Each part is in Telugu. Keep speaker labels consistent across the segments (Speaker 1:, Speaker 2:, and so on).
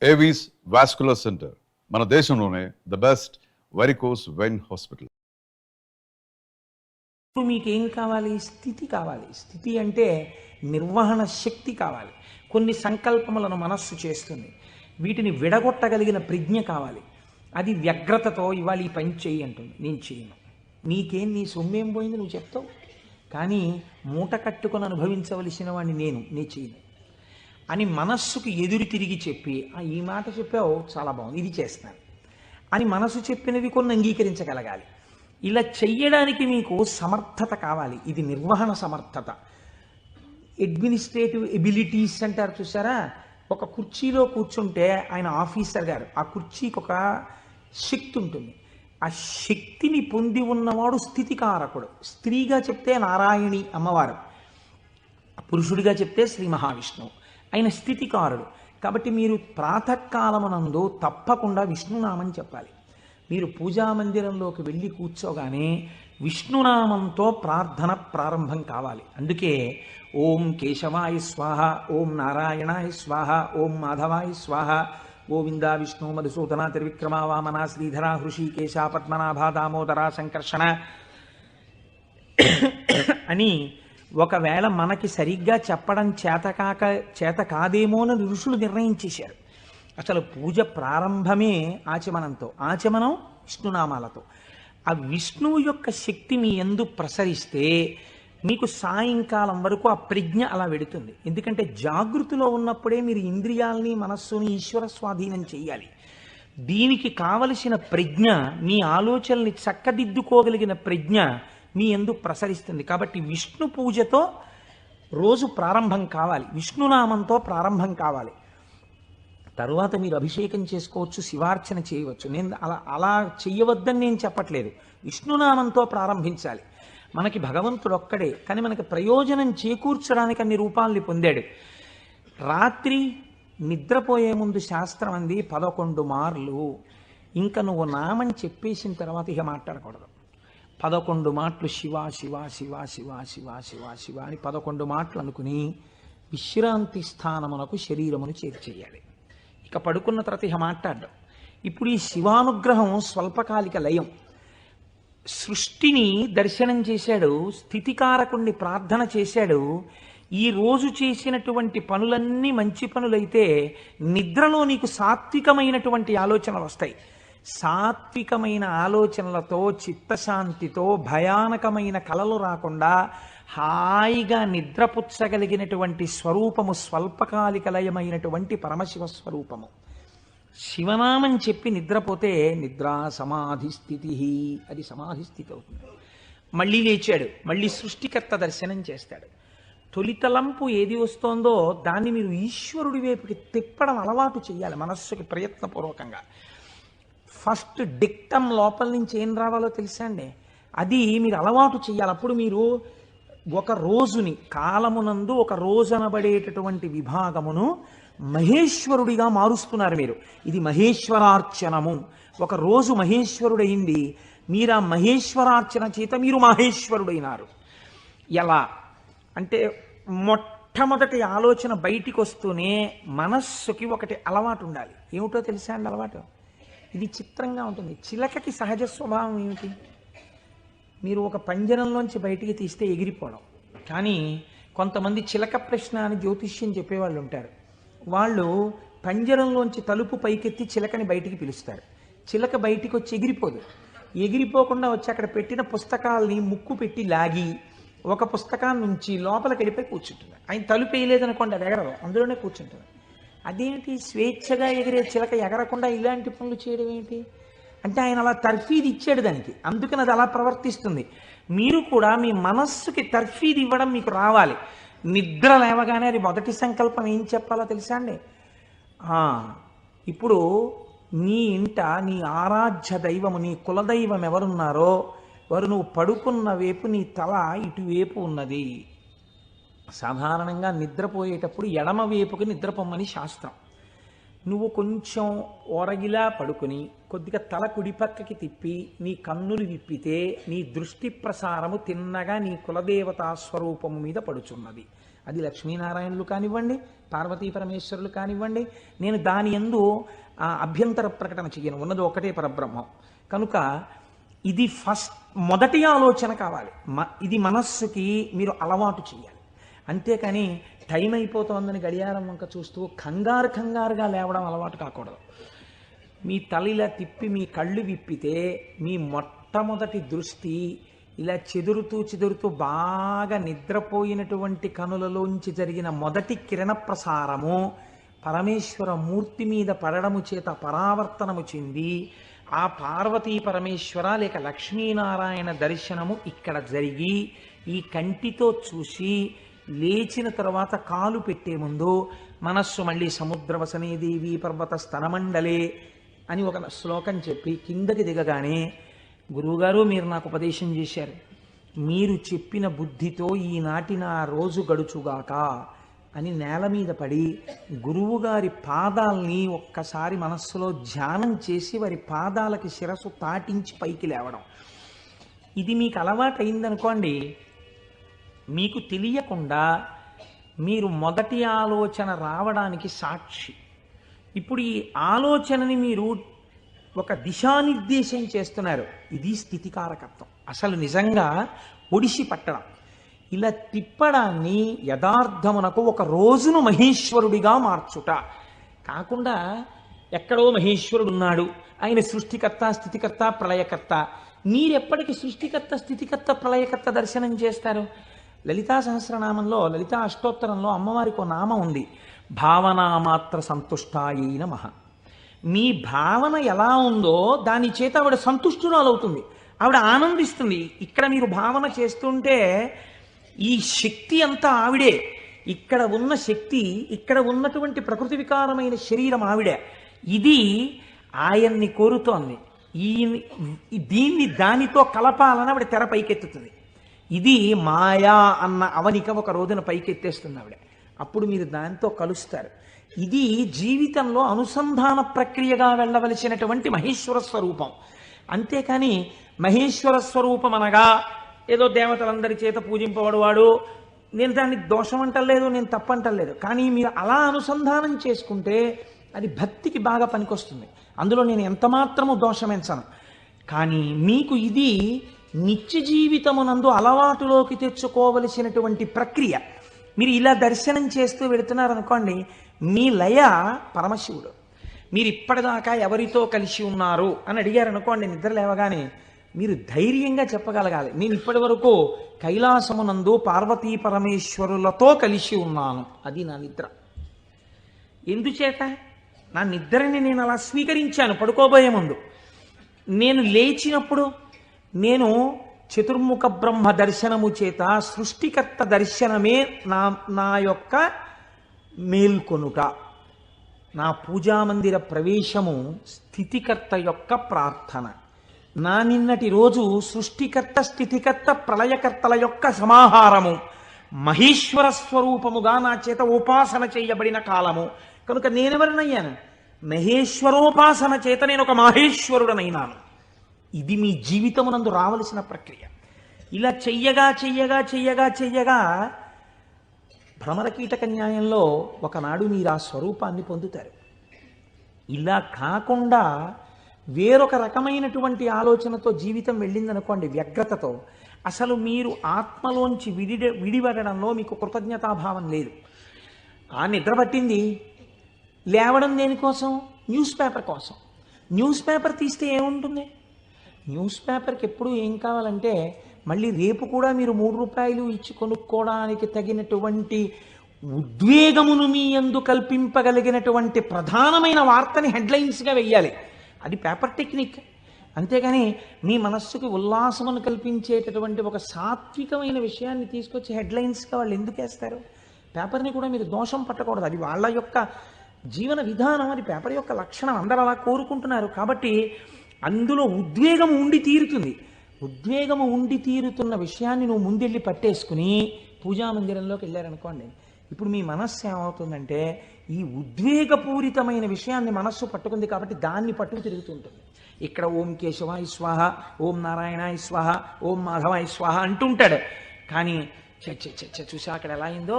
Speaker 1: ఏవీస్ వాస్కులర్ సెంటర్ మన దేశంలోనే the best varicose vein hospital.
Speaker 2: ఇప్పుడు మీకేం కావాలి? స్థితి కావాలి. స్థితి అంటే నిర్వహణ శక్తి కావాలి. కొన్ని సంకల్పములను మనస్సు చేస్తుంది, వీటిని విడగొట్టగలిగిన ప్రజ్ఞ కావాలి. అది వ్యగ్రతతో ఇవాళ ఈ పని చేయి అంటుంది, నేను చేయను. నీకేం, నీ సొమ్మేం పోయింది నువ్వు చెప్తావు, కానీ మూట కట్టుకొని అనుభవించవలసిన వాడిని నేను చేయను అని మనస్సుకు ఎదురు తిరిగి చెప్పి, ఈ మాట చెప్పావు చాలా బాగుంది, ఇది చేస్తాను అని మనసు చెప్పినవి కొన్ని అంగీకరించగలగాలి. ఇలా చెయ్యడానికి మీకు సమర్థత కావాలి. ఇది నిర్వహణ సమర్థత. అడ్మినిస్ట్రేటివ్ ఎబిలిటీస్ అంటారు చూసారా? ఒక కుర్చీలో కూర్చుంటే ఆయన ఆఫీసర్ గారు, ఆ కుర్చీకి ఒక శక్తి ఉంటుంది. ఆ శక్తిని పొంది ఉన్నవాడు స్థితికారకుడు. స్త్రీగా చెప్తే నారాయణి అమ్మవారు, పురుషుడిగా చెప్తే శ్రీ మహావిష్ణువు. ఆయన స్థితికారుడు. కాబట్టి మీరు ప్రాతకాలమునందు తప్పకుండా విష్ణునామం చెప్పాలి. మీరు పూజామందిరంలోకి వెళ్ళి కూర్చోగానే విష్ణునామంతో ప్రార్థన ప్రారంభం కావాలి. అందుకే ఓం కేశవాయ స్వాహ, ఓం నారాయణాయ స్వాహ, ఓం మాధవాయ స్వాహ, గోవింద విష్ణు మధుసూదన త్రివిక్రమ వామన శ్రీధర హృషికేశ పద్మనాభ దామోదర సంకర్షణ అని ఒకవేళ మనకి సరిగ్గా చెప్పడం చేత కాదేమో అని ఋషులు నిర్ణయించేశారు. అసలు పూజ ప్రారంభమే ఆచమనంతో, ఆచమనం విష్ణునామాలతో. ఆ విష్ణువు యొక్క శక్తి మీ యందు ప్రసరిస్తే మీకు సాయంకాలం వరకు ఆ ప్రజ్ఞ అలా వెడుతుంది. ఎందుకంటే జాగృతిలో ఉన్నప్పుడే మీరు ఇంద్రియాలని మనస్సుని ఈశ్వర స్వాధీనం చెయ్యాలి. దీనికి కావలసిన ప్రజ్ఞ, మీ ఆలోచనల్ని చక్కదిద్దుకోగలిగిన ప్రజ్ఞ మీ యందు ప్రసరిస్తుంది. కాబట్టి విష్ణు పూజతో రోజు ప్రారంభం కావాలి, విష్ణునామంతో ప్రారంభం కావాలి. తరువాత మీరు అభిషేకం చేసుకోవచ్చు, శివార్చన చేయవచ్చు. నేను అలా చెయ్యవద్దని నేను చెప్పట్లేదు. విష్ణునామంతో ప్రారంభించాలి. మనకి భగవంతుడు ఒక్కడే, కానీ మనకి ప్రయోజనం చేకూర్చడానికి అన్ని రూపాలని పొందాడు. రాత్రి నిద్రపోయే ముందు శాస్త్రం అంది 11 మార్లు. ఇంకా నువ్వు నామని చెప్పేసిన తర్వాత ఇక మాట్లాడకూడదు. 11 మాటలు శివ శివ శివ శివ శివ శివ శివ అని 11 మాటలు అనుకుని విశ్రాంతి స్థానమునకు శరీరమును చేర్చేయాలి. ఇక పడుకున్న తర్వాత ఇక మాట్లాడడం. ఇప్పుడు ఈ శివానుగ్రహం స్వల్పకాలిక లయం. సృష్టిని దర్శనం చేశాడు, స్థితికారకుణ్ణి ప్రార్థన చేశాడు. ఈ రోజు చేసినటువంటి పనులన్నీ మంచి పనులైతే నిద్రలో నీకు సాత్వికమైనటువంటి ఆలోచనలు వస్తాయి. సాత్వికమైన ఆలోచనలతో, చిత్తశాంతితో, భయానకమైన కలలు రాకుండా హాయిగా నిద్రపుచ్చగలిగినటువంటి స్వరూపము స్వల్పకాలిక లయమైనటువంటి పరమశివ స్వరూపము. శివనామం చెప్పి నిద్రపోతే నిద్రా సమాధి స్థితి, అది సమాధి స్థితి అవుతుంది. మళ్ళీ లేచాడు, మళ్ళీ సృష్టికర్త దర్శనం చేస్తాడు. తొలితలంపు ఏది వస్తోందో దాన్ని మీరు ఈశ్వరుడి వైపుకి తిప్పడం అలవాటు చేయాలి మనస్సుకి ప్రయత్నపూర్వకంగా. ఫస్ట్ డిక్టమ్ లోపల నుంచి ఏం రావాలో తెలుసా అండి? అది మీరు అలవాటు చేయాలి. అప్పుడు మీరు ఒక రోజుని, కాలమునందు ఒక రోజు అనబడేటటువంటి విభాగమును మహేశ్వరుడిగా మారుస్తున్నారు మీరు. ఇది మహేశ్వరార్చనము. ఒక రోజు మహేశ్వరుడైంది, మీరు ఆ మహేశ్వరార్చన చేత మీరు మహేశ్వరుడైనారు. ఎలా అంటే మొట్టమొదటి ఆలోచన బయటికి వస్తూనే మనస్సుకి ఒకటి అలవాటు ఉండాలి. ఏమిటో తెలుసా అండి అలవాటు? ఇది చిత్రంగా ఉంటుంది. చిలకకి సహజ స్వభావం ఏమిటి? మీరు ఒక పంజరంలోంచి బయటికి తీస్తే ఎగిరిపోవడం. కానీ కొంతమంది చిలక ప్రశ్న అని జ్యోతిష్యం చెప్పేవాళ్ళు ఉంటారు. వాళ్ళు పంజరంలోంచి తలుపు పైకెత్తి చిలకని బయటికి పిలుస్తారు. చిలక బయటికి వచ్చి ఎగిరిపోదు. ఎగిరిపోకుండా వచ్చి అక్కడ పెట్టిన పుస్తకాలని ముక్కు పెట్టి లాగి ఒక పుస్తకాన్ని నుంచి లోపలికి వెళ్ళిపోయి కూర్చుంటుంది. ఆయన తలుపు వేయలేదనుకోండి, అది ఎగరదు, అందులోనే కూర్చుంటుంది. అదేంటి స్వేచ్ఛగా ఎగిరే చిలక ఎగరకుండా ఇలాంటి పనులు చేయడం ఏంటి అంటే ఆయన అలా తర్ఫీదు ఇచ్చాడు దానికి, అందుకని అది అలా ప్రవర్తిస్తుంది. మీరు కూడా మీ మనస్సుకి తర్ఫీదు ఇవ్వడం మీకు రావాలి. నిద్ర లేవగానే అది మొదటి సంకల్పం ఏం చెప్పాలో తెలుసా అండి? ఇప్పుడు నీ ఇంట నీ ఆరాధ్య దైవము, నీ కులదైవం ఎవరున్నారో వారు నువ్వు పడుకున్న వైపు నీ తల ఇటువైపు ఉన్నది. సాధారణంగా నిద్రపోయేటప్పుడు ఎడమ వైపుకి నిద్రపోమ్మని శాస్త్రం. నువ్వు కొంచెం ఓరగిలా పడుకుని కొద్దిగా తల కుడిపక్కకి తిప్పి నీ కన్నులు విప్పితే నీ దృష్టి ప్రసారము తిన్నగా నీ కులదేవతా స్వరూపము మీద పడుచున్నది. అది లక్ష్మీనారాయణులు కానివ్వండి, పార్వతీ పరమేశ్వరులు కానివ్వండి. నేను దాని యందు అభ్యంతర ప్రకటన చెయ్యను, ఉన్నది ఒకటే పరబ్రహ్మం. కనుక ఇది మొదటి ఆలోచన కావాలి. ఇది మనస్సుకి మీరు అలవాటు చేయాలి. అంతేకాని టైం అయిపోతోందని గడియారం వంక చూస్తూ కంగారుగా లేవడం అలవాటు కాకూడదు. మీ తల తిప్పి మీ కళ్ళు విప్పితే మీ మొట్టమొదటి దృష్టి ఇలా చెదురుతూ బాగా నిద్రపోయినటువంటి కనులలోంచి జరిగిన మొదటి కిరణ ప్రసారము పరమేశ్వర మూర్తి మీద పడడము చేత పరావర్తనము చెంది ఆ పార్వతీ పరమేశ్వర లేక లక్ష్మీనారాయణ దర్శనము ఇక్కడ జరిగి ఈ కంటితో చూసి లేచిన తర్వాత కాలు పెట్టే ముందు మనస్సు మళ్ళీ సముద్రవసనే దేవి పర్వత స్తనమండలే అని ఒక శ్లోకం చెప్పి కిందకి దిగగానే, గురువుగారు మీరు నాకు ఉపదేశం చేశారు, మీరు చెప్పిన బుద్ధితో ఈనాటి నా రోజు గడుచుగాక అని నేల మీద పడి గురువుగారి పాదాల్ని ఒక్కసారి మనస్సులో ధ్యానం చేసి వారి పాదాలకి శిరస్సు తాటించి పైకి లేవడం. ఇది మీకు అలవాటైందనుకోండి, మీకు తెలియకుండా మీరు మొదటి ఆలోచన రావడానికి సాక్షి. ఇప్పుడు ఈ ఆలోచనని మీరు ఒక దిశానిర్దేశం చేస్తున్నారు. ఇది స్థితికారకత్వం. అసలు నిజంగా ఒడిసి పట్టడం, ఇలా తిప్పడాన్ని యథార్థమునకు ఒక రోజును మహేశ్వరుడిగా మార్చుట కాకుండా ఎక్కడో మహేశ్వరుడు ఉన్నాడు, ఆయన సృష్టికర్త స్థితికర్త ప్రళయకర్త. మీరెప్పటికీ సృష్టికర్త స్థితికర్త ప్రళయకర్త దర్శనం చేస్తారు? లలితా సహస్రనామంలో లలితా అష్టోత్తరంలో అమ్మవారికి ఒక నామం ఉంది, భావనామాత్ర సంతుష్టాయై నమః. మీ భావన ఎలా ఉందో దాని చేత ఆవిడ సంతుష్టురాలవుతుంది, ఆవిడ ఆనందిస్తుంది. ఇక్కడ మీరు భావన చేస్తుంటే ఈ శక్తి అంతా ఆవిడే. ఇక్కడ ఉన్న శక్తి, ఇక్కడ ఉన్నటువంటి ప్రకృతి వికారమైన శరీరం ఆవిడే. ఇది ఆయన్ని కోరుతోంది. దీన్ని దానితో కలపాలని ఆవిడ తెర పైకెత్తుతుంది. ఇది మాయా అన్న అవనిక ఒక రోజున పైకెత్తేస్తుంది ఆవిడ. అప్పుడు మీరు దాంతో కలుస్తారు. ఇది జీవితంలో అనుసంధాన ప్రక్రియగా వెళ్ళవలసినటువంటి మహేశ్వర స్వరూపం. అంతేకాని మహేశ్వర స్వరూపం అనగా ఏదో దేవతలందరి చేత పూజింపబడువాడు, నేను దాన్ని దోషం అంటలేదు, నేను తప్పంటలేదు. కానీ మీరు అలా అనుసంధానం చేసుకుంటే అది భక్తికి బాగా పనికొస్తుంది. అందులో నేను ఎంతమాత్రము దోషమెంచను. కానీ మీకు ఇది నిత్య జీవితమునందు అలవాటులోకి తెచ్చుకోవలసినటువంటి ప్రక్రియ. మీరు ఇలా దర్శనం చేస్తూ వెళుతున్నారనుకోండి, మీ లయ పరమశివుడు. మీరు ఇప్పటిదాకా ఎవరితో కలిసి ఉన్నారు అని అడిగారనుకోండి, నిద్ర లేవగానే మీరు ధైర్యంగా చెప్పగలగాలి, నేను ఇప్పటి వరకు కైలాసమునందు పార్వతీ పరమేశ్వరులతో కలిసి ఉన్నాను. అది నా నిద్ర. ఎందుచేత? నా నిద్రని నేను అలా స్వీకరించాను పడుకోబోయే ముందు. నేను లేచినప్పుడు నేను చతుర్ముఖ బ్రహ్మ దర్శనము చేత సృష్టికర్త దర్శనమే నా యొక్క మేల్కొనుట. నా పూజామందిర ప్రవేశము స్థితికర్త యొక్క ప్రార్థన. నా నిన్నటి రోజు సృష్టికర్త స్థితికర్త ప్రళయకర్తల యొక్క సమాహారము, మహేశ్వర స్వరూపముగా నా చేత ఉపాసన చేయబడిన కాలము. కనుక నేనెవరినయ్యాను? మహేశ్వరోపాసన చేత నేను ఒక మహేశ్వరుడనైనాను. ఇది మీ జీవితమునందు రావలసిన ప్రక్రియ. ఇలా చెయ్యగా భ్రమరకీటక న్యాయంలో ఒకనాడు మీరు ఆ స్వరూపాన్ని పొందుతారు. ఇలా కాకుండా వేరొక రకమైనటువంటి ఆలోచనతో జీవితం వెళ్ళిందనుకోండి, వ్యగ్రతతో, అసలు మీరు ఆత్మలోంచి విడిపడడంలో మీకు కృతజ్ఞతాభావం లేదు. ఆ నిద్ర పట్టింది, లేవడం దేనికోసం? న్యూస్ పేపర్ కోసం. న్యూస్ పేపర్ తీస్తే ఏముంటుంది? న్యూస్ పేపర్కి ఎప్పుడు ఏం కావాలంటే మళ్ళీ రేపు కూడా మీరు 3 రూపాయలు ఇచ్చి కొనుక్కోవడానికి తగినటువంటి ఉద్వేగమును మీ యందు కల్పింపగలిగినటువంటి ప్రధానమైన వార్తని హెడ్లైన్స్గా వెయ్యాలి. అది పేపర్ టెక్నిక్. అంతేగాని మీ మనస్సుకి ఉల్లాసమును కల్పించేటటువంటి ఒక సాత్వికమైన విషయాన్ని తీసుకొచ్చి హెడ్లైన్స్గా వాళ్ళు ఎందుకు వేస్తారు? పేపర్ని కూడా మీరు దోషం పట్టకూడదు. అది వాళ్ళ యొక్క జీవన విధానం, అది పేపర్ యొక్క లక్షణం. అందరూ అలా కోరుకుంటున్నారు. కాబట్టి అందులో ఉద్వేగం ఉండి తీరుతుంది. ఉద్వేగము ఉండి తీరుతున్న విషయాన్ని నువ్వు ముందెళ్ళి పట్టేసుకుని పూజామందిరంలోకి వెళ్ళారనుకోండి, ఇప్పుడు మీ మనస్సు ఏమవుతుందంటే ఈ ఉద్వేగపూరితమైన విషయాన్ని మనస్సు పట్టుకుంది కాబట్టి దాన్ని పట్టుకు తిరుగుతుంటుంది. ఇక్కడ ఓం కేశవాయ స్వాహ, ఓం నారాయణాయ స్వాహ, ఓం మాధవాయ స్వాహ అంటుంటాడు. కానీ చూసా అక్కడ ఎలా అయిందో,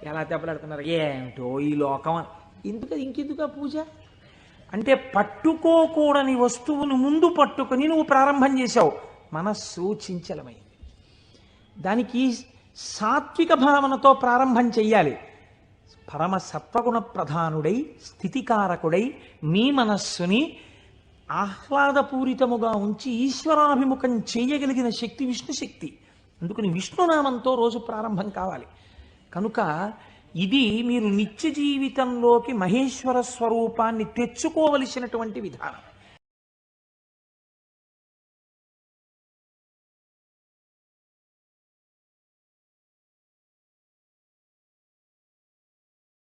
Speaker 2: ఎలా దెబ్బలాడుతున్నారు, ఏమిటో ఈ లోకం అని. ఇంకెందుకు ఆ పూజ అంటే పట్టుకోకూడని వస్తువును ముందు పట్టుకొని నువ్వు ప్రారంభం చేశావు, మనస్సు చించలమైంది. దానికి సాత్విక భావనతో ప్రారంభం చెయ్యాలి. పరమ సత్వగుణ ప్రధానుడై స్థితికారకుడై నీ మనస్సుని ఆహ్లాదపూరితముగా ఉంచి ఈశ్వరాభిముఖం చేయగలిగిన శక్తి విష్ణు శక్తి. అందుకని విష్ణునామంతో రోజు ప్రారంభం కావాలి. కనుక ఇది మీరు నిత్య జీవితంలోకి మహేశ్వర స్వరూపాన్ని తెచ్చుకోవలసినటువంటి విధానం.